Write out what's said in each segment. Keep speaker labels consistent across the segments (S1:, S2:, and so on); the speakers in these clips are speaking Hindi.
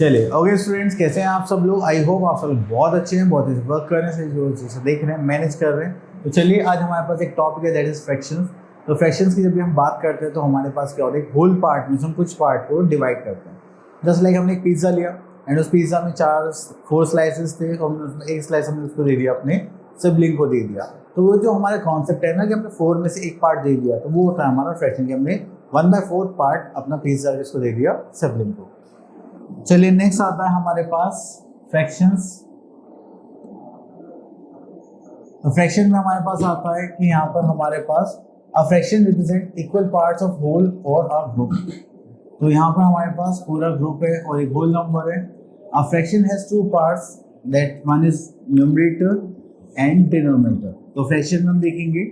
S1: चलिए ओके स्टूडेंट्स, कैसे हैं आप सब लोग। आई होप आप सब लोग बहुत अच्छे हैं, बहुत अच्छे वर्क कर रहे हैं, जो चीज़ें देख रहे हैं, मैनेज कर रहे हैं। तो चलिए आज हमारे पास एक टॉपिक है दैट इज फ्रैक्शंस। तो फ्रैक्शंस की जब भी हम बात करते हैं तो हमारे पास क्या होता है, एक होल पार्ट में हम कुछ पार्ट को डिवाइड करते हैं। जस्ट लाइक हमने एक पिज़्ज़ा लिया एंड उस पिज़्ज़ा में 4 स्लाइसेस थे और एक स्लाइस हमने उसको दे दिया, अपने सिबलिंग को दे दिया। तो वो जो हमारा कॉन्सेप्ट है ना कि हमने 4 में से एक पार्ट दे दिया, तो वो होता है हमारा फ्रैक्शन, कि हमने 1/4 पार्ट अपना पिज़्ज़ा जिसको दे दिया सिबलिंग को। चलिए नेक्स्ट आता है हमारे पास फ्रैक्शंस। तो फ्रैक्शन में हमारे पास आता है कि यहाँ पर हमारे पास a fraction represent equal parts of whole और अ ग्रुप। तो यहाँ पर हमारे पास पूरा ग्रुप है और एक होल नंबर है। A fraction has 2 parts, that one is numerator and denominator. तो फ्रैक्शन में हम देखेंगे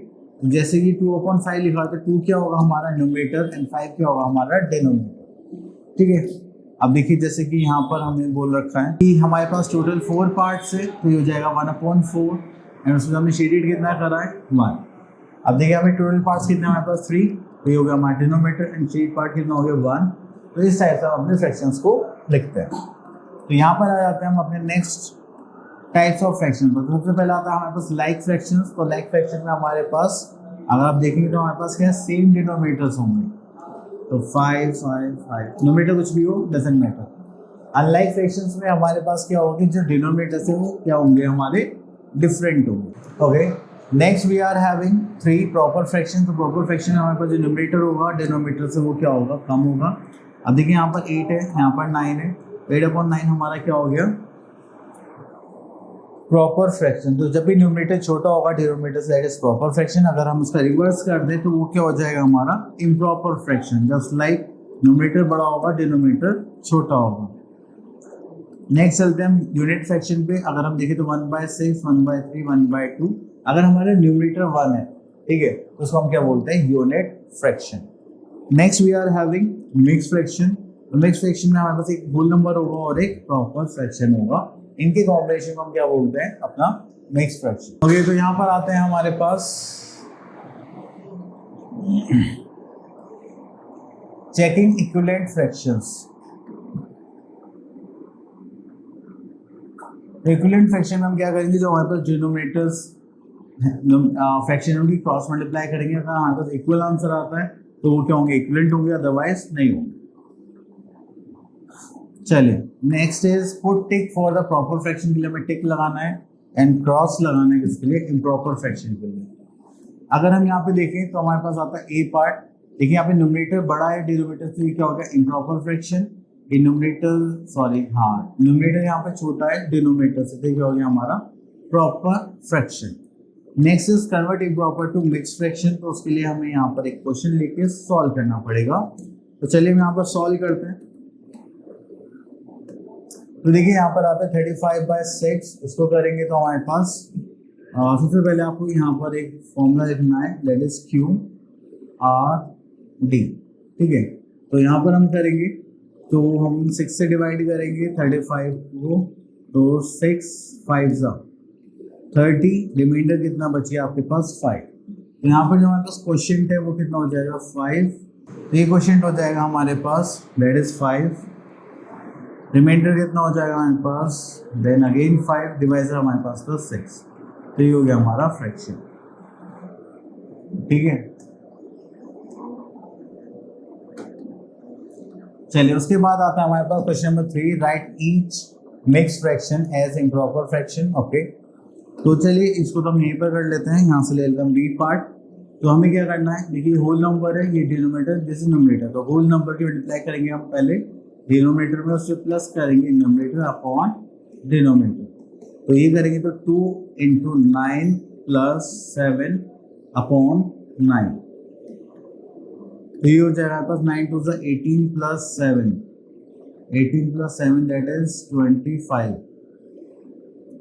S1: जैसे कि 2/5 लिखा था, 2 क्या होगा हमारा न्यूमरेटर एंड 5 क्या होगा हमारा डिनोमिनेटर। ठीक है, अब देखिए जैसे कि यहाँ पर हमने बोल रखा है कि हमारे पास टोटल 4 पार्ट्स है, तो ये हो जाएगा 1/4 एंड उसमें हमने शेडेड कितना करा है 1। अब देखिए हमें टोटल पार्ट्स कितने हमारे पास 3, तो ये हो गया हमारा डिनोमिनेटर एंड शेड पार्ट कितना हो गया 1। तो इस टाइप से हम अपने फ्रैक्शंस को लिखते हैं। तो यहाँ पर आ जाते हैं हम अपने नेक्स्ट टाइप्स ऑफ फ्रैक्शन पर। तो सबसे पहले आता है हमारे पास लाइक फ्रैक्शंस। तो लाइक फ्रैक्शन में हमारे पास अगर आप देखेंगे तो हमारे पास क्या है, सेम डिनोमिनेटर्स होंगे। तो 5 5 5 न्यूमरेटर कुछ भी हो, डजंट मैटर। अनलाइक फ्रैक्शंस में हमारे पास क्या होगी, जो डिनोमिनेटर्स है वो क्या होंगे हमारे, डिफरेंट होंगे। Okay, next we are having 3 proper fraction. तो प्रॉपर फ्रैक्शन में हमारे पास जो न्यूमरेटर होगा डिनोमिनेटर से वो क्या होगा, कम होगा। अब देखिए यहाँ पर 8 है, यहाँ पर 9 है, 8/9 हमारा क्या हो गया, प्रॉपर फ्रैक्शन। तो जब भी न्यूमरेटर छोटा होगा डिनोमिनेटर से, दैट इज प्रॉपर फ्रैक्शन। अगर हम उसका रिवर्स कर दें तो वो क्या हो जाएगा हमारा, improper fraction. Just like numerator बड़ा होगा डिनोमिनेटर छोटा होगा। नेक्स्ट चलते हैं हम यूनिट फ्रैक्शन पे। अगर हम देखें तो 1/6 1/3 1/2, अगर हमारा न्यूमरेटर 1 है, ठीक है, तो उसको हम क्या बोलते हैं, unit fraction. Next we are having mix fraction. Mix fraction में हमारे पास एक होल नंबर होगा और एक प्रॉपर फ्रैक्शन होगा। इनके कॉम्बिनेशन को हम क्या बोलते हैं, अपना मिक्स फ्रैक्शन। ओके, तो यहाँ पर आते हैं हमारे पास checking equivalent fractions. Equivalent fraction में हम क्या करेंगे, जो हमारे पास डिनोमिनेटर्स फ्रैक्शन उनकी क्रॉस मल्टीप्लाई करेंगे। अगर हमारे पास इक्वल आंसर आता है तो वो क्या होंगे, इक्विवेलेंट होंगे, अदरवाइज नहीं होंगे। चलिए next is put tick for the proper fraction. के लिए हमें टिक लगाना है एंड क्रॉस लगाना है किसके लिए, इम्प्रॉपर फ्रैक्शन के लिए। अगर हम यहाँ पे देखें तो हमारे पास आता है ए पार्ट। देखिए यहाँ पे न्यूमरेटर बड़ा है डिनोमिनेटर से, क्या हो गया इम्प्रॉपर फ्रैक्शन। न्यूमरेटर यहाँ पे छोटा है डिनोमिनेटर से, तो क्या हो गया हमारा proper fraction. Next is convert improper to mix fraction. तो उसके लिए हमें यहाँ पर एक क्वेश्चन लेके सॉल्व करना पड़ेगा। तो चलिए हम यहाँ पर सॉल्व करते हैं। तो देखिए यहाँ पर आता है 35/6। इसको करेंगे तो हमारे पास सबसे पहले आपको यहाँ पर एक फॉर्मूला लिखना है, दैट इज QRD। ठीक है, तो यहाँ पर हम करेंगे तो हम 6 से डिवाइड करेंगे 35 को, तो 6 5 30, रिमाइंडर कितना बचे आपके पास 5। तो यहाँ पर जो हमारे पास क्वेश्चन है वो कितना हो जाएगा 5। तो ये क्वेश्चन हो जाएगा हमारे पास, दैट इज 5। रिमाइंडर कितना हो जाएगा हमारे पास, देन अगेन 5 डिवाइजर हमारे पास था 6। तो ये हो गया हमारा फ्रैक्शन। ठीक है, चलिए उसके बाद आता है हमारे पास question number 3, write each mix fraction as improper fraction. Okay, तो चलिए इसको तो हम यहीं पर कर लेते हैं, यहाँ से ले लेते हैं बी पार्ट। तो हमें क्या करना है, देखिए होल नंबर है, ये डिनोमिनेटर दिस इज न्यूमरेटर। तो होल नंबर की मल्टीप्लाई करेंगे हम पहले डिनोमिनेटर में, उससे प्लस करेंगे न्यूमरेटर अपॉन डिनोमिनेटर। तो ये करेंगे तो 2 × 9 + 7 अपॉन 9। तो ये हो जाएगा आपके पास 9 2 18 + 7, 18 + 7 दैट इज 25।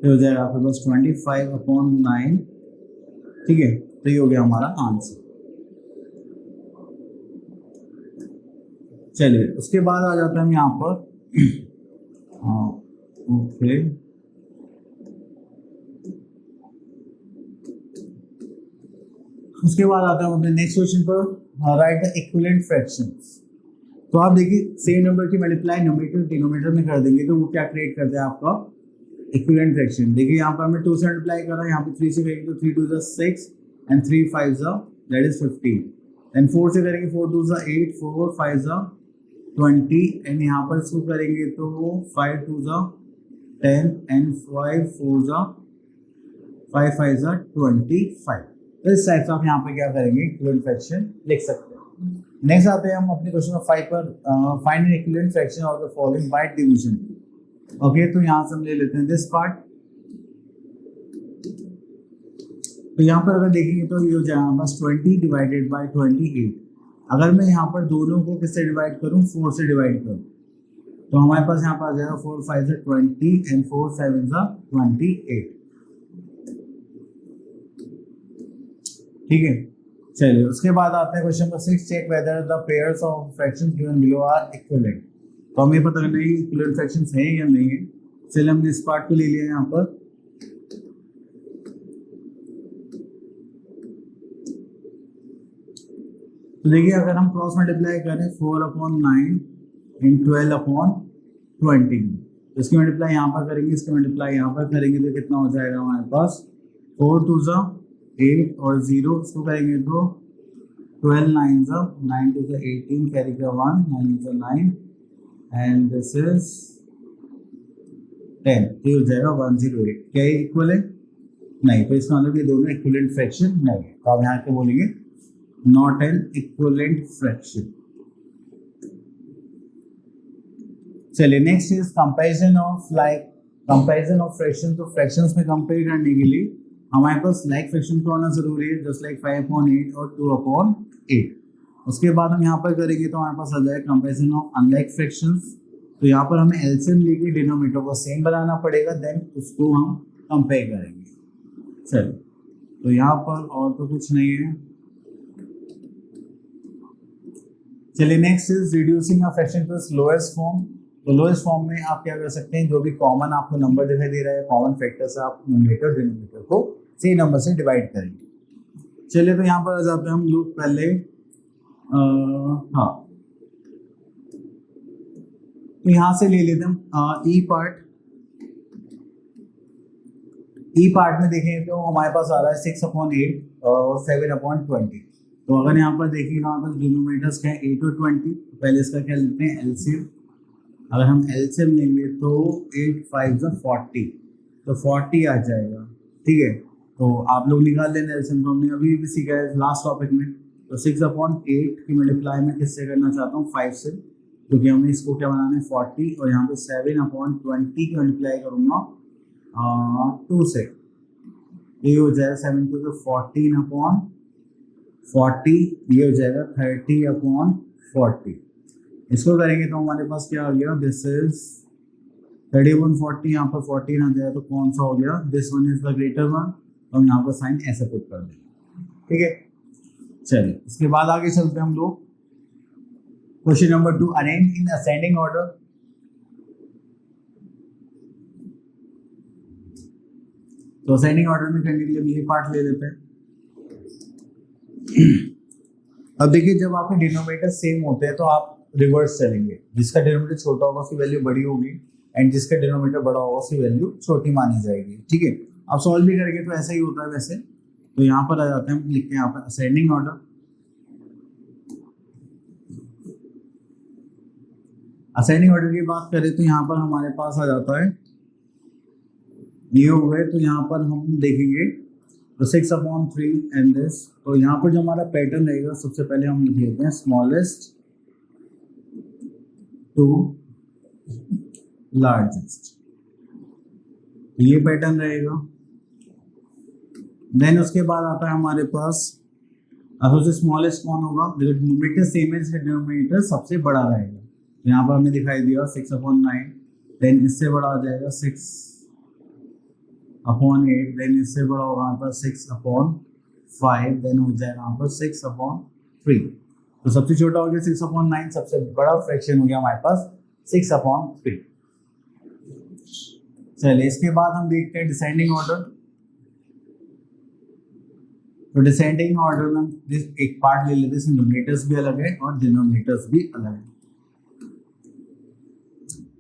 S1: ये हो जाएगा आपके पास 25/9। ठीक है, तो ये हो गया हमारा आंसर। चलिए उसके बाद आ जाते हैं हम यहाँ पर हाँ ओके, उसके बाद आते हैं अपने नेक्स्ट क्वेश्चन पर, राइट द इक्विवेलेंट फ्रैक्शंस। तो आप देखिए सेम नंबर की मल्टीप्लाई न्यूमरेटर डिनोमिनेटर में कर देंगे तो वो क्या क्रिएट करता है आपका इक्विवेलेंट फ्रैक्शन। देखिए यहाँ पर हमें 2 से मल्टीप्लाई कर रहा है, यहाँ पे 3 से करेंगे तो 3 2 6 एंड 3 5 दैट इज 15 एंड 4 से करेंगे 4 2 8 4 5 20 एंड यहाँ पर इसको करेंगे तो 5 2 10 एंड 5 4 5 5 25। तो इस टाइप से आप यहाँ पे क्या करेंगे इक्विवेलेंट फ्रैक्शन लिख सकते हैं। नेक्स्ट आते हैं हम अपने क्वेश्चन नंबर 5 पर, find N equivalent fraction of the following by division. Okay तो यहाँ से हम ले लेते हैं दिस पार्ट। तो यहाँ पर अगर देखेंगे तो ये हो जाएगा बस 20 डिवाइडेड बाय 28। अगर मैं यहाँ पर दोनों को किससे डिवाइड करूँ 4 से डिवाइड करूँ तो हमारे पास यहाँ पर आ जाएगा 4 5 20 एंड 4 7 28। ठीक है चलिए उसके बाद आते हैं question number 6, check whether the pairs of fractions given below are equivalent. तो हमें पता करना है इक्विवेलेंट फ्रैक्शंस हैं या नहीं है। चलिए हमने इस पार्ट को ले लिया यहाँ पर। तो देखिए अगर हम क्रॉस मल्टीप्लाई करें 4/9 इन 12/20, इसकी मल्टीप्लाई यहाँ पर करेंगे, इसकी मल्टीप्लाई यहाँ पर करेंगे तो कितना हो जाएगा हमारे पास 4 2 8 और 0, इसको करेंगे तो 12 9 9 2 18 कैरी का 1 9 9 एंड दिस इज 10, ये हो जाएगा 108। क्या ये इक्वल है? नहीं, तो इसका मतलब ये दोनों इक्विवेलेंट फ्रैक्शन नहीं है। तो आप यहाँ के बोलेंगे नॉट एन इक्विवेलेंट फ्रैक्शन। चलिए next is comparison of comparison of fraction. तो फ्रैक्शंस में कंपेयर करने के लिए हमारे पास लाइक फ्रैक्शन तो होना जरूरी है, जस्ट लाइक 5/8 और 2/8। उसके बाद हम यहाँ पर करेंगे तो हमारे पास आ जाएगा कंपैरिजन ऑफ अनलाइक फ्रैक्शंस। तो यहाँ पर हमें एलसीएम लेके डिनोमिनेटर को सेम बनाना पड़ेगा, देन उसको हम कंपेयर करेंगे। चलिए तो यहाँ पर और तो कुछ नहीं है। चलिए next is reducing a fraction to its lowest form. तो लोएस्ट फॉर्म में आप क्या कर सकते हैं, जो भी कॉमन आपको नंबर दिखाई दे रहा है कॉमन फैक्टर से आप न्यूमरेटर डिनोमिनेटर को सेम नंबर से डिवाइड करेंगे। चलिए तो यहाँ पर आ जाते हैं हम लोग पहले हाँ तो यहाँ से ले लेते हैं हम ई पार्ट। ई पार्ट में देखें तो हमारे पास आ रहा है 6/8 और 7/20। तो अगर यहाँ पर देखेंगे यहाँ पर डिनोमिनेटर्स क्या है 8 और 20, तो पहले इसका क्या लेते हैं एलसीएम। अगर हम एलसीएम लेंगे तो 8 5 40, तो 40 आ जाएगा। ठीक है तो आप लोग निकाल लेना एलसीएम, तो हमने अभी भी सीखा है लास्ट टॉपिक में। तो 6/8 की मल्टीप्लाई मैं किससे करना चाहता हूँ 5 से, क्योंकि हमें इसको क्या बनाना है 40, और यहाँ पे 7/20 की मल्टीप्लाई करूँगा 2 से, ये हो जाएगा 7 2 14/40, ये हो जाएगा 30/40। इसको करेंगे तो हमारे पास क्या आ गया, दिस इज 30/40, यहाँ पर 14 आ जाएगा तो कौन सा हो गया, this one is the greater one. तो हम यहाँ पर साइन ऐसे पुट कर देंगे। ठीक है चलिए इसके बाद आगे चलते हैं हम लोग। Question number 2, arrange in ascending order. तो असेंडिंग ऑर्डर में करने के लिए ये पार्ट ले लेते हैं। अब देखिए जब आपके डिनोमिनेटर सेम होते हैं तो आप रिवर्स चलेंगे, जिसका डिनोमिनेटर छोटा होगा उसकी वैल्यू बड़ी होगी एंड जिसका डिनोमिनेटर बड़ा होगा उसकी वैल्यू छोटी मानी जाएगी। ठीक है आप सॉल्व भी करेंगे तो ऐसा ही होता है वैसे। तो यहाँ पर आ जाते हैं, हम लिखते हैं यहाँ पर असेंडिंग ऑर्डर। असेंडिंग ऑर्डर की बात करें तो यहाँ पर हमारे पास आ जाता है ये हो गए। तो यहाँ पर हम देखेंगे तो 6/3 एंड दिस। तो यहाँ पर जो हमारा पैटर्न रहेगा सबसे पहले हम लिख लेते हैं स्मॉलेस्ट टू लार्जेस्ट, ये पैटर्न रहेगा। देन उसके बाद आता है हमारे पास सबसे स्मॉलेस्ट कौन होगा, डिनोमिनेटर सेम है, डिनोमिनेटर सबसे बड़ा रहेगा। तो यहाँ पर हमें दिखाई दिया 6/9, देन इससे बड़ा आ जाएगा 6/8, देन इससे बड़ा होगा यहाँ पर 6/5, देन हो जाएगा यहाँ पर 6/3। तो सबसे छोटा हो गया 6/9, सबसे बड़ा फ्रैक्शन हो गया हमारे पास 6/3। चलिए इसके बाद हम देखते हैं डिसेंडिंग ऑर्डर। तो डिसेंडिंग ऑर्डर में एक पार्ट ले लेते हैं, न्यूमरेटर्स भी अलग है और डिनोमिनेटर्स भी अलग है।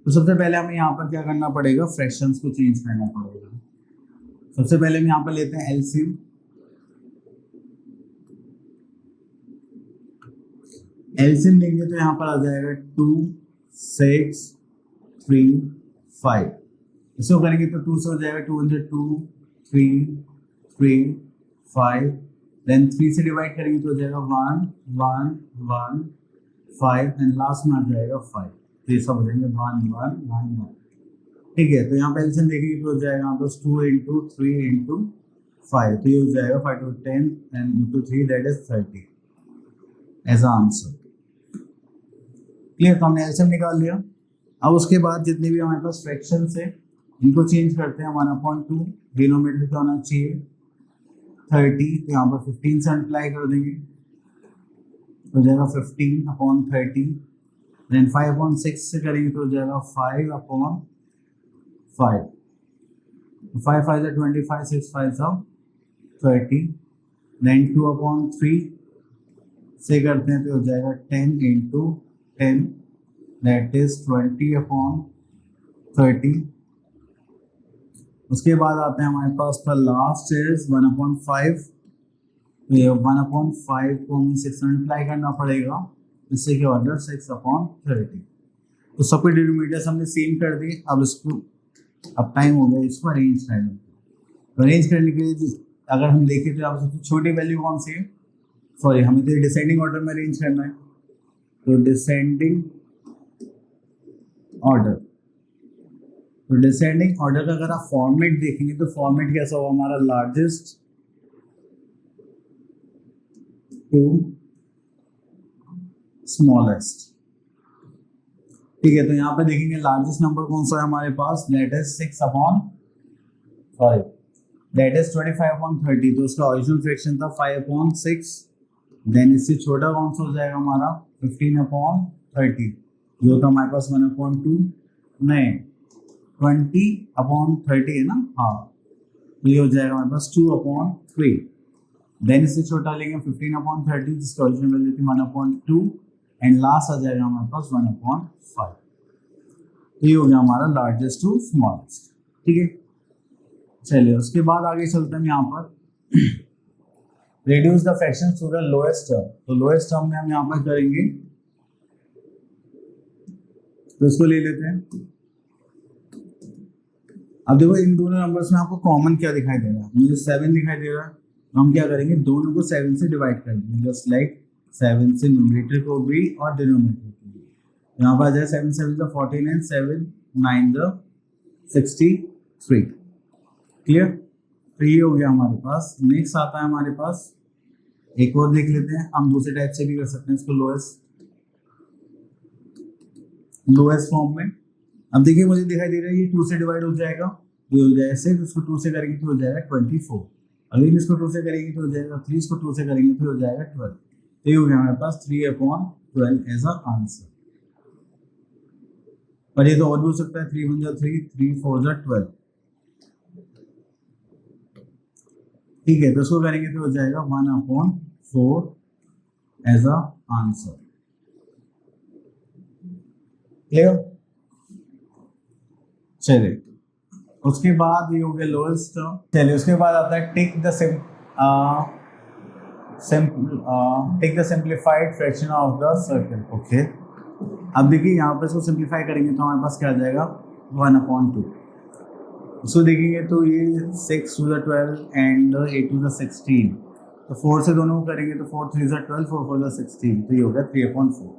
S1: तो सबसे पहले हमें यहाँ पर क्या करना पड़ेगा, फ्रैक्शंस को चेंज करना पड़ेगा। सबसे पहले हम यहाँ पर लेते हैं एलसीएम। एलसीएम लेंगे तो यहाँ पर आ जाएगा 2, 6, 3, 5। इसको करेंगे तो 2 से हो जाएगा 2 × 2, 3, 3, 5। देन 3 से डिवाइड करेंगे तो हो जाएगा 1, 1, 1, 5 एंड लास्ट में आ जाएगा 5। तो ये सब हो जाएंगे 1, 1, 1, 1। ठीक है, तो यहाँ पे एलसीएम देखेंगे तो हो जाएगा यहाँ पर 2 × 3 × 5। तो ये हो जाएगा 5 to 10 and into 3 that is 30 as answer. Clear, तो हमने एलसीएम निकाल लिया। अब उसके बाद जितने भी हमारे पास फ्रैक्शन है इनको चेंज करते हैं। 1/2 डिनोमिनेटर क्या होना चाहिए 30, तो यहाँ पर 15 से मल्टीप्लाई कर देंगे तो हो जाएगा 15/30। देन 5/6 से करेंगे तो हो जाएगा 5/5। 5 5 is 25, 6 5 is 30। देन 2/3 से करते हैं तो हो जाएगा 10 × 10 दैट इज 20/30। उसके बाद आते हैं हमारे पास पर लास्ट इज 1/5। तो ये 1/5 को हमें 6 से मल्टीप्लाई करना पड़ेगा, इससे क्या होगा 6/30। तो सबके डिनोमिनेटर्स हमने सेम कर दिए। अब इसको अब टाइम हो गया इसको अरेंज करने। तो अरेंज करने के लिए अगर हम देखें तो यहाँ सबसे छोटी वैल्यू कौन सी है, सॉरी हमें तो डिसेंडिंग ऑर्डर में अरेंज करना है। तो डिसेंडिंग ऑर्डर, तो डिसेंडिंग ऑर्डर का अगर आप फॉर्मेट देखेंगे तो फॉर्मेट कैसा होगा हमारा, लार्जेस्ट टू स्मॉलेस्ट। ठीक है, तो यहाँ पे देखेंगे लार्जेस्ट नंबर कौन सा है हमारे पास, दैट इज 25/30। तो उसका ओरिजिनल फ्रैक्शन था 5/6। देन इससे छोटा कौन सा हो जाएगा हमारा 15/30, जो था हमारे पास 1/2 नहीं 20/30 है ना, हाँ, तो ये हो जाएगा हमारे पास 2/3। देन इससे छोटा लेंगे 15/30 जिसका ओरिजिनल वैल्यू थी 1/2 एंड लास्ट आ जाएगा हमारे पास 1/5। तो ये हो गया हमारा लार्जेस्ट टू स्मॉलेस्ट। ठीक है, चलिए उसके बाद आगे चलते हैं यहाँ पर reduce the fractions to the lowest term। तो लोएस्ट टर्म में हम यहाँ पर करेंगे तो इसको ले लेते हैं। अब देखो इन दोनों नंबर्स में आपको कॉमन क्या दिखाई दे रहा है, मुझे 7 दिखाई दे रहा है। तो हम क्या करेंगे, दोनों को 7 से डिवाइड कर देंगे, जस्ट लाइक 7 से न्यूमरेटर को भी और डिनोमिनेटर को भी। यहाँ पर आ जाए 7 7 × 14 and 7 9 × 63। क्लियर, तो ये हो गया हमारे पास। नेक्स्ट आता है हमारे पास एक और देख लेते हैं, हम दूसरे टाइप से भी कर सकते हैं इसको लोएस्ट फॉर्म में। अब देखिए मुझे दिखाई दे रहा है ये 2 से डिवाइड हो जाएगा, ये हो जाएगा 6, इसको 2 से करेंगे तो हो जाएगा 24। अगेन इसको 2 से करेंगे तो हो जाएगा 3, इसको 2 से करेंगे तो हो जाएगा 12। तो ये हो गया हमारे पास 3/12 एज अ आंसर। पर ये तो और भी हो सकता है, 3 1 × 3, 3 4 × 12। ठीक है, तो इसको करेंगे तो हो जाएगा 1/4 एज अ आंसर। क्लियर, चलिए उसके बाद ये हो गया लोएस्ट टर्म। चलिए उसके बाद आता है take the simplified fraction of the circle. Okay, अब देखिए यहाँ पर इसको सिंप्लीफाई करेंगे तो हमारे पास क्या आ जाएगा 1/2। उसको देखेंगे तो ये 6 to the 12 and 8 to the 16। तो 4 से दोनों को करेंगे तो 4 3 × 12, 4 4 × 16। तो ये हो गया 3/4।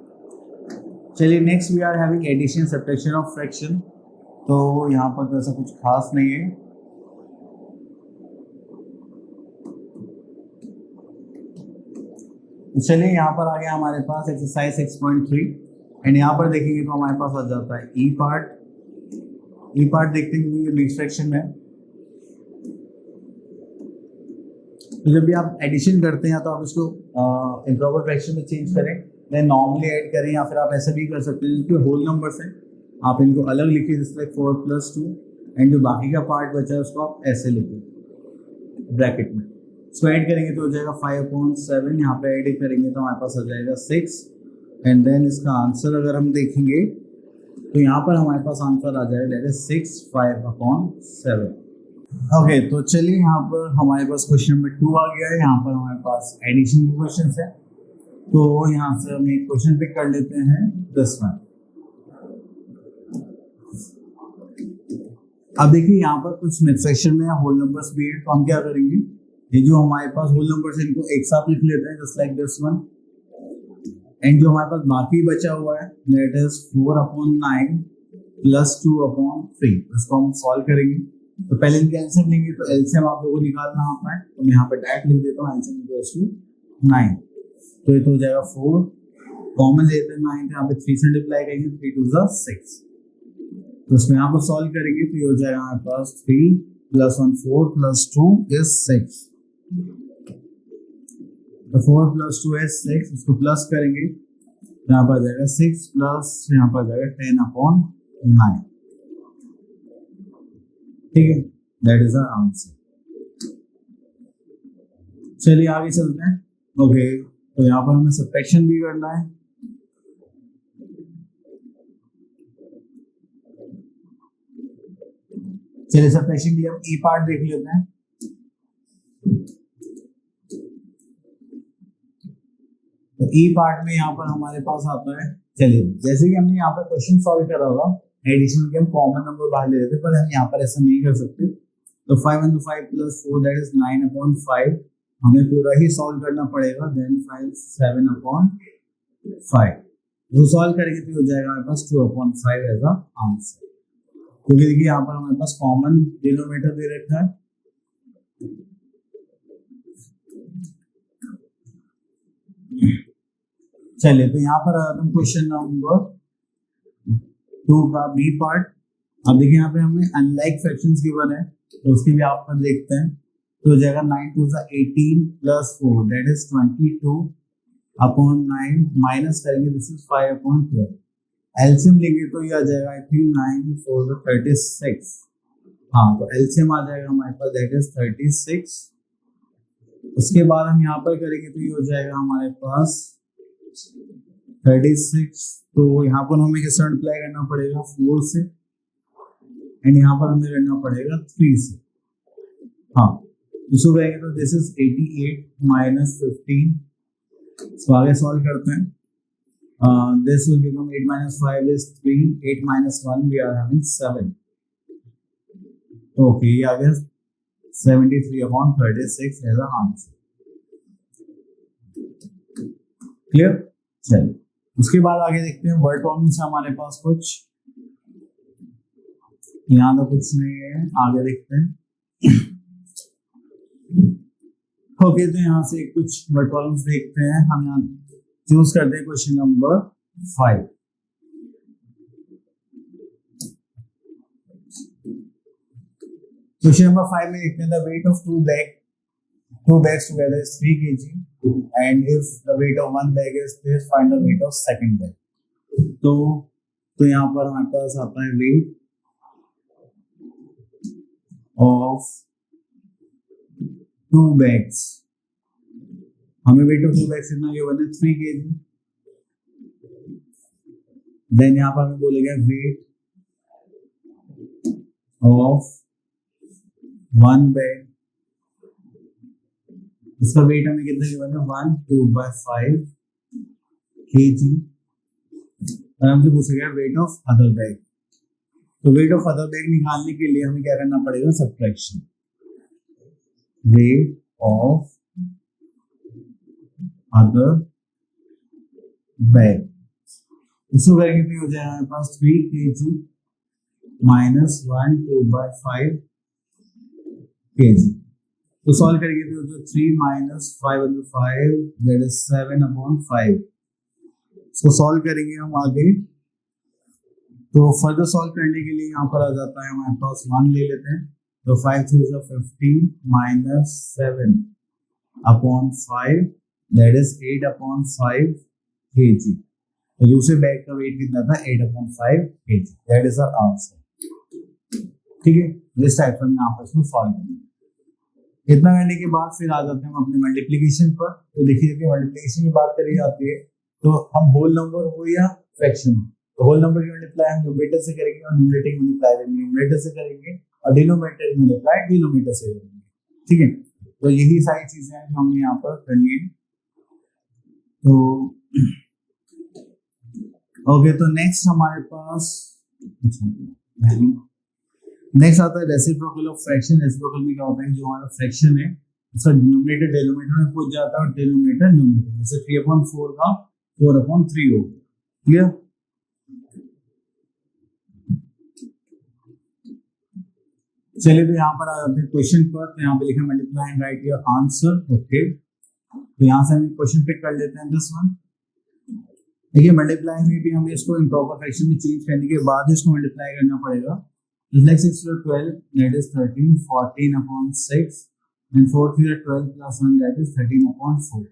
S1: चलिए next we are having addition subtraction of fraction. तो यहाँ पर तो ऐसा कुछ खास नहीं है। चलिए यहाँ पर आ गया हमारे पास एक्सरसाइज 6.3 एंड यहाँ पर देखेंगे तो हमारे पास आ जाता है ई पार्ट देखते हैं मिक्स फ्रैक्शन में। तो जब भी आप एडिशन करते हैं तो आप इसको इम्प्रॉपर फ्रैक्शन में चेंज करें, या नॉर्मली ऐड करें, या फिर आप ऐसे भी कर सकते हैं जो होल नंबर्स हैं आप इनको अलग लिखिए, जैसे लाइक 4 + 2 एंड जो बाकी का पार्ट बचा है उसको आप ऐसे लिखिए ब्रैकेट में। इसको ऐड करेंगे तो हो जाएगा 5/7। यहाँ पे ऐड करेंगे तो हमारे पास आ जाएगा 6 एंड देन इसका आंसर अगर हम देखेंगे तो यहाँ पर हमारे पास आंसर आ जाएगा दैट इज 6/5/7। ओके, तो चलिए यहाँ पर हमारे पास क्वेश्चन नंबर 2 आ गया है। यहाँ पर हमारे पास एडिशन के क्वेश्चन है, तो यहाँ से हम एक क्वेश्चन पिक कर लेते हैं 10 में। अब देखिए यहाँ पर कुछ फ्रैक्शन में होल नंबर्स भी है, तो हम क्या करेंगे, ये जो हमारे पास होल नंबर्स है इनको एक साथ लिख लेते हैं just like this one. And जो हमारे पास बाकी बचा हुआ है दैट इज 4/9 + 2/3, इसको हम सॉल्व करेंगे। तो पहले इनके एलसीएम लेंगे, तो एलसीएम आप लोगों को निकालना आता है, तो मैं यहाँ पे डायरेक्ट लिख देता हूँ एलसीएम = 9। तो ये तो हो जाएगा 4, कॉमन लेते हैं 9, यहाँ पे 3 से मल्टीप्लाई करेंगे, 3 2 = 6। तो इसमें यहाँ पर सॉल्व करेंगे तो ये हो जाएगा हमारे पास 3 + 1 4 + 2 = 6। तो 4 + 2 = 6, इसको प्लस करेंगे तो यहाँ पर आ जाएगा 6 प्लस यहाँ पर आ जाएगा 10/9। ठीक है, दैट इज आवर आंसर। चलिए आगे चलते हैं। ओके, तो यहाँ पर हमें सब्ट्रैक्शन भी करना है। चलिए सब्ट्रैक्शन के लिए हम ई पार्ट देख लेते हैं। तो ई पार्ट में यहाँ पर हमारे पास आता है, चलिए जैसे कि हमने यहाँ पर क्वेश्चन सॉल्व करा होगा एडिशन के हम कॉमन नंबर बाहर ले लेते, पर हम यहाँ पर ऐसा नहीं कर सकते। तो 5 × 5 + 4 दैट इज 9/5, हमें पूरा ही सॉल्व करना पड़ेगा। देन 5 7/5, वो सॉल्व करेंगे तो हो जाएगा हमारे पास 2/5 एज अ आंसर, क्योंकि देखिए यहाँ पर हमारे पास कॉमन डिनोमिनेटर दे रखा है। चलिए तो यहाँ पर आता है क्वेश्चन नंबर 2 का बी पार्ट। अब देखिए यहाँ पे हमें अनलाइक फ्रैक्शंस गिवन है, तो उसके भी आप पर देखते हैं। तो हो जाएगा 9 2 = 18 + 4 दैट इज 22/9 माइनस करेंगे दिस इज 5/12। एलसीएम लेंगे तो ये आ जाएगा आई थिंक 9 4 = 36। हाँ, तो एलसीएम आ जाएगा हमारे पास दैट इज 36। उसके बाद हम यहाँ पर करेंगे तो ये हो जाएगा हमारे पास 36। तो यहाँ पर हमें किससे मल्टीप्लाई करना पड़ेगा 4 से, एंड यहाँ पर हमें करना पड़ेगा 3 से। हाँ, इसको करेंगे तो दिस इज 88 - 15। तो आगे सॉल्व करते हैं। This will become 8 - 5 is 3, 8 - 1 we are having 7। Okay, ये आ गया 73/36 एज अ आंसर। क्लियर? चलिए उसके बाद आगे देखते हैं वर्ड प्रॉब्लम्स हमारे पास कुछ, यहाँ तो कुछ नहीं है, आगे देखते हैं। ओके, तो यहाँ से कुछ वर्ड प्रॉब्लम्स देखते हैं। हम यहाँ चूज करते हैं क्वेश्चन नंबर 5। क्वेश्चन नंबर 5 में देखते हैं the weight of two bags together is 3 kg and if the weight of one bag is this, find the weight of second bag। तो यहाँ पर हमारे पास आता है वेट ऑफ 2 bags। हमें वेट ऑफ 2 bags कितना गिवन है 3 kg। देन यहाँ पर हमें बोलेगा वेट ऑफ 1 bag, इसका वेट हमें कितना गिवन है 1/2/5 kg। और हमसे पूछेगा वेट ऑफ अदर बैग। तो वेट ऑफ अदर बैग निकालने के लिए हमें क्या करना पड़ेगा subtraction. Weight of other bag, इसको करेंगे तो हो जाएगा हमारे पास 3 kg - 1/2/5 kg। तो सॉल्व करेंगे तो 3 - 5/5 दैट इज 7/5। इसको सॉल्व करेंगे हम आगे, तो फर्दर सॉल्व करने के लिए यहाँ पर आ जाता है हमारे पास 1 ले लेते हैं। तो 5 3 = 15 - 7/5 दैट इज 8/5 kg। तो दूसरे बैग का वेट कितना था 8/5 kg, that is our answer. ठीक है, जिस टाइप से यहाँ पर इसको सॉल्व करेंगे। इतना करने के बाद फिर आ जाते हैं हम अपने मल्टीप्लिकेशन पर। तो देखिए कि मल्टीप्लिकेशन की बात करी जाती है तो हम होल नंबर हो या फ्रैक्शन हो, तो होल नंबर की मल्टीप्लाई हम न्यूमरेटर से करेंगे और न्यूमरेटर की मल्टीप्लाई न्यूमरेटर से करेंगे और डिनोमिनेटर की मल्टीप्लाई डिनोमिनेटर से करेंगे, ठीक है। तो यही सारी चीजें हैं जो हमें यहाँ पर करनी है। तो ओके, तो नेक्स्ट हमारे पास नेक्स्ट आता है रेसिप्रोकल ऑफ फ्रैक्शन। रेसिप्रोकल में क्या होता है, जो हमारा फ्रैक्शन है उसका डिनोमिनेटर डिनोमिनेटर में पूछ जाता है और डिनोमिनेटर न्यूमरेटर, जैसे 3/4 का 4/3 हो, क्लियर। चलिए तो यहाँ पर आ जाते हैं क्वेश्चन पर। तो यहाँ पे लिखा multiply and right your answer, okay. तो यहाँ से हम क्वेश्चन पिक कर लेते हैं दिस वन। देखिए मल्टीप्लाई में भी हमें इसको इम्प्रॉपर फ्रैक्शन में चेंज करने के बाद इसको मल्टीप्लाई करना पड़ेगा। like 6 to 12 that is 13, 14/6 and 4 to 12 plus 1 that is 13/4।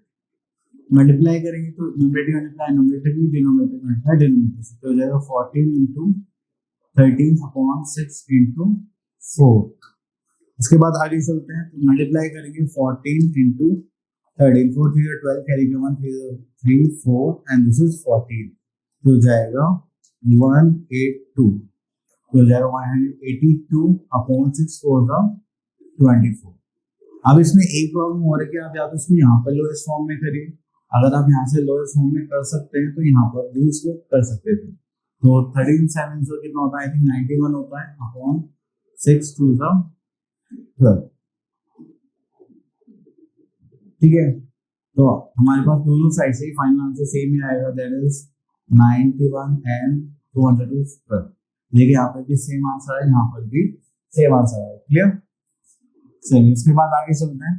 S1: Multiply करेंगे तो न्यूमरेटर मल्टीप्लाई न्यूमरेटर की डिनोमिनेटर मल्टीप्लाई डिनोमिनेटर से, तो हो जाएगा 14 into 13/6 into 4। इसके बाद आगे चलते हैं, तो मल्टीप्लाई करेंगे 14 into 13, 4 to 12 कैरी का 1 3 4 एंड दिस इज 14, तो हो जाएगा 182, तो हो जाएगा 182/6 4 का 24। अब इसमें एक प्रॉब्लम हो रही है कि आप या तो इसको यहाँ पर लोएस्ट फॉर्म में करिए, अगर आप यहाँ से लोएस्ट फॉर्म में कर सकते हैं तो यहाँ पर भी इसको कर सकते थे। तो 13 7 से कितना होता है, आई थिंक 91 होता है अपॉन 6 2 का 12, ठीक है। तो हमारे पास दोनों साइड से ही फाइनल आंसर सेम ही आएगा, दैट इज 91 एंड 212। देखिए यहाँ पर भी सेम आंसर है, यहाँ पर भी सेम आंसर है, क्लियर। चलिए इसके बाद आगे चलते हैं।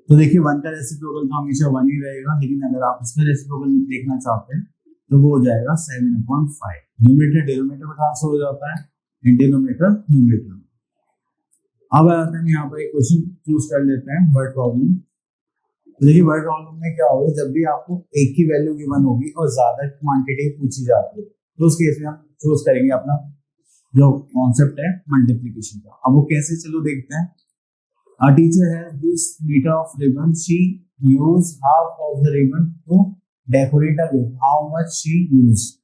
S1: तो देखिए 1 का रेसिप्रोकल तो हमेशा 1 ही रहेगा, लेकिन अगर आप इसका रेसिप्रोकल देखना चाहते हैं तो वो हो जाएगा 7/5। न्यूमरेटर डिनोमिनेटर में ट्रांसफर हो जाता है एंड डिनोमिनेटर न्यूमरेटर में। अब आते हैं यहाँ पर एक क्वेश्चन चूज कर लेते हैं, वर्ड प्रॉब्लम। देखिए वर्ड प्रॉब्लम में क्या होगा, जब भी आपको एक की वैल्यू गिवन होगी और ज्यादा क्वांटिटी पूछी जाती है तो उस केस में हम चूज करेंगे अपना जो कॉन्सेप्ट है मल्टीप्लिकेशन का। अब वो कैसे, चलो देखते हैं। A teacher has this meter of ribbon. She used half of the ribbon to decorate a gift. How much she used?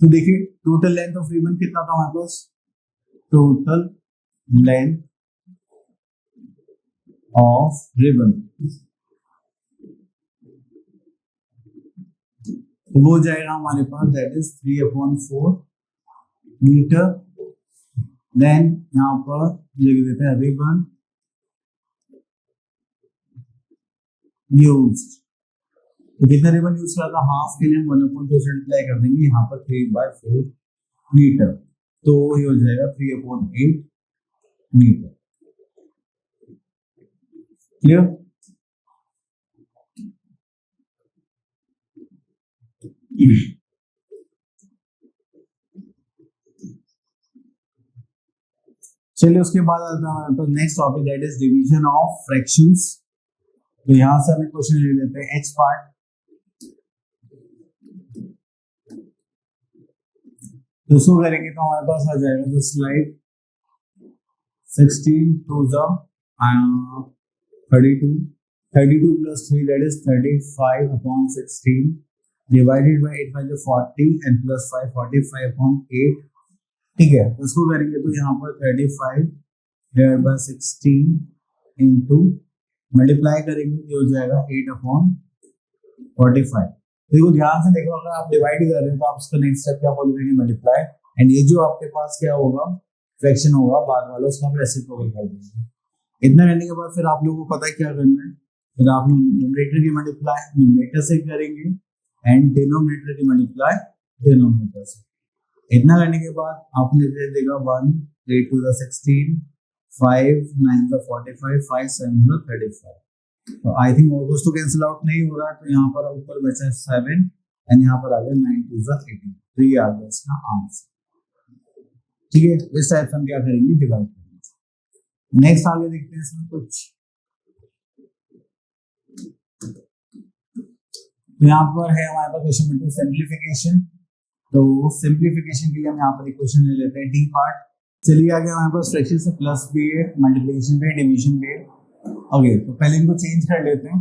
S1: तो देखिए टोटल लेंथ ऑफ रिबन कितना था हमारे पास, टोटल लेंथ ऑफ रिबन तो वो जाएगा हमारे पास, दैट इज 3/4 मीटर। देन यहाँ पर लिख देते हैं रिबन यूज्ड, तो कितना रिबन यूज करा था, हाफ के लिए हम 1/2 से मल्टीप्लाई कर देंगे यहाँ पर 3/4 मीटर, तो ये हो जाएगा 3/8 मीटर, क्लियर। चलिए उसके बाद आता है तो next topic, that is division of fractions. तो यहां से हमें क्वेश्चन ले लेते हैं एच पार्ट। तो उसको करेंगे तो हमारे पास आ जाएगा तो slide 16 to the 32 plus 3 that is 35/16 divided by 8 by the 40 and plus 5 45/8, ठीक है। तो इसको करेंगे तो यहाँ पर 35/16 इंटू मल्टीप्लाई करेंगे जो हो जाएगा 8/45। देखो ध्यान से देखो, अगर आप डिवाइड कर रहे हैं तो आप उसका नेक्स्ट स्टेप क्या फॉलो करेंगे, मल्टीप्लाई, एंड ये जो आपके पास क्या होगा फ्रैक्शन होगा बाद वाला उसका हम रेसिप्रोकल कर देंगे। इतना करने के बाद फिर आप लोगों को पता है क्या करना है, फिर आप न्यूमरेटर की मल्टीप्लाई न्यूमरेटर से करेंगे एंड डिनोमिनेटर की मल्टीप्लाई डिनोमिनेटर से। इतना करने के बाद आपने दे देगा 1 8 to the 16 5 9 to the 45 5 7 to the 35। तो आई थिंक और कुछ तो कैंसिल आउट नहीं हो रहा है, तो यहाँ पर ऊपर बचा 7 एंड यहाँ पर आ गया 9 to the 18, तो ये आ गया इसका आंसर, ठीक है। इस टाइप से हम क्या करेंगे, डिवाइड करेंगे। नेक्स्ट आगे देखते हैं इसमें कुछ। यहाँ पर है हमारे पास क्वेश्चन नंबर 2 सिंप्लीफिकेशन। तो सिंप्लीफिकेशन के लिए हम यहाँ पर एक क्वेश्चन ले लेते हैं डी पार्ट। चलिए आगे हमारे पास फ्रैक्शन से प्लस भी है, मल्टीप्लिकेशन भी है, डिवीजन भी है। ओके तो पहले इनको चेंज कर लेते हैं।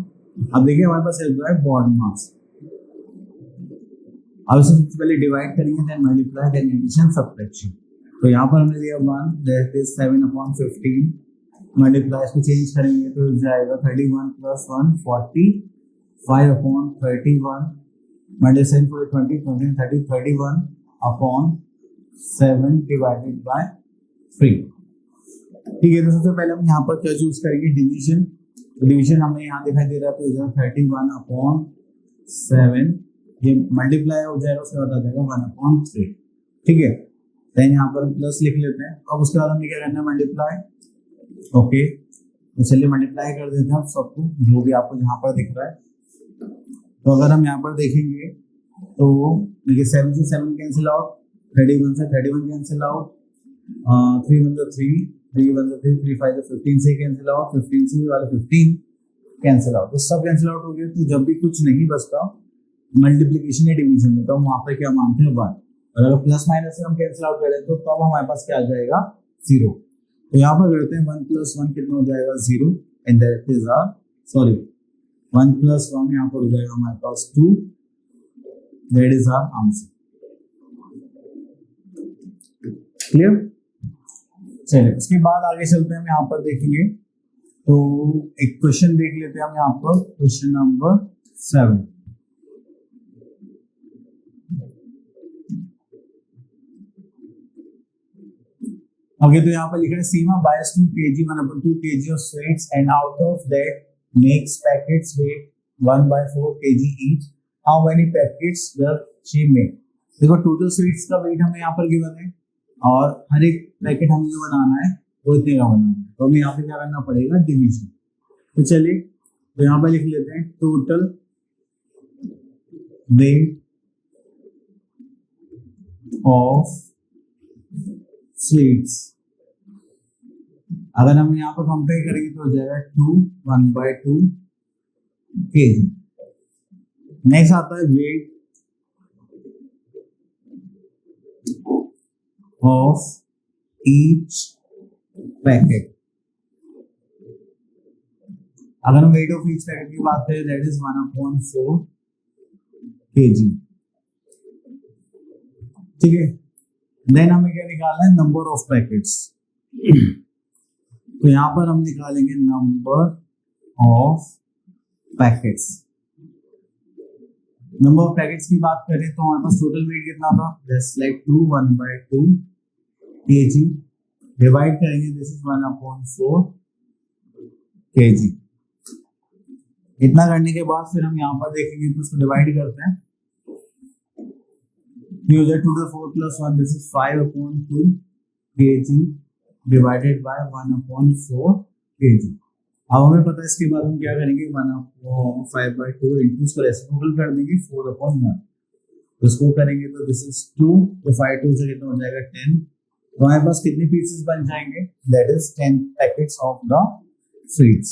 S1: अब देखिए हमारे पास है बॉडी मास। अब इसे सबसे पहले डिवाइड करेंगे, then multiply, then addition, subtraction. तो यहाँ पर हमने लिया 1, दैट इज 7/15, मल्टीप्लाई को चेंज करेंगे तो जाएगा 31 + 1 40, 5/31, मल्टीप्लाई for 20 20 30 31/7 डिवाइडेड बाय 3। ठीक है, तो सबसे पहले हम यहाँ पर क्या चूज करेंगे, डिवीजन। डिवीजन हमें यहाँ दिखाई दे रहा है, तो 31/7, ये मल्टीप्लाई हो जाएगा, उसके बाद आ जाएगा 1/3। ठीक है, देन यहाँ पर हम प्लस लिख लेते हैं। अब उसके बाद हमें क्या करना है, मल्टीप्लाई। ओके, तो चलिए मल्टीप्लाई कर देते हैं सबको, जो भी आपको यहाँ पर दिख रहा है। तो अगर हम यहाँ पर देखेंगे तो देखिए 7 से 7 कैंसिल आउट, 31 से 31 कैंसिल आउट, 3 1 3, 3 1 3, 3 5 15 से कैंसिल आउट, 15 से वाला 15 कैंसिल आउट, तो सब कैंसिल आउट हो गया। तो जब भी कुछ नहीं बचता मल्टीप्लिकेशन या डिवीजन में, तो हम वहाँ पर क्या मानते हैं, 1। और अगर प्लस माइनस से हम कैंसिल आउट करें तो तब हमारे पास क्या आ जाएगा, 0। तो यहाँ पर करते हैं 1 + 1 कितना हो जाएगा, 0, एंड दैट इज 1 + 1 यहाँ पर हो जाएगा हमारे पास 2, that is our answer. Clear? चलिए उसके बाद आगे चलते हैं, हम यहाँ पर देखेंगे तो एक क्वेश्चन देख लेते हैं हम यहाँ पर, क्वेश्चन नंबर 7। ओके, तो यहाँ पर लिखा है सीमा buys 2 kg 1/2 kg of sweets and out of that makes packets weight 1/4 kg each. How many packets does she make? देखो टोटल स्वीट्स का वेट हमें यहाँ पर गिवन है और हर एक पैकेट हमें जो बनाना है वो इतने का बनाना है, तो हमें यहाँ पे क्या करना पड़ेगा, डिवीजन। तो चलिए तो यहाँ पर लिख लेते हैं टोटल वेट ऑफ स्वीट्स। अगर हम यहाँ पर कंपेयर करेंगे तो हो जाएगा 1/2 kg। नेक्स्ट आता है वेट ऑफ ईच पैकेट। अगर हम वेट ऑफ ईच पैकेट की बात करें, दैट इज 1/4 kg। ठीक है, देन हमें क्या निकालना है, नंबर ऑफ पैकेट्स। तो यहां पर हम निकालेंगे number of packets. Number of packets की बात करें तो हमारे पास टोटल वेट कितना था, जस्ट लाइक 1/2 kg डिवाइड करेंगे, दिस इज 1/4 kg। इतना करने के बाद फिर हम यहाँ पर देखेंगे तो उसको डिवाइड करते हैं, 2 to the 4 + 1, this is 5/2 kg divided by 1/4 kg। अब हमें पता है इसके बाद हम क्या करेंगे, 1/5/2 इंटू इसको रेसिप्रोकल कर देंगे 4/1। तो इसको करेंगे तो दिस इज 2, तो 5 2 से कितना हो जाएगा 10। तो हमारे पास कितने पीसेस बन जाएंगे, that is 10 packets of the sweets.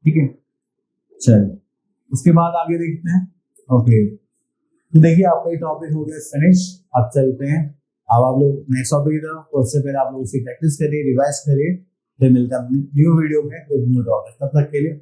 S1: ठीक है, चलो उसके बाद आगे देखते हैं। ओके, तो देखिए आपका ये टॉपिक हो गया फिनिश। अब चलते हैं, अब आप लोग नेक्स्ट टॉपिक की तरफ। तो उससे पहले आप लोग उसे प्रैक्टिस करिए, रिवाइज करिए, फिर मिलते हैं न्यू वीडियो में विद न्यू टॉपिक। तब तक के लिए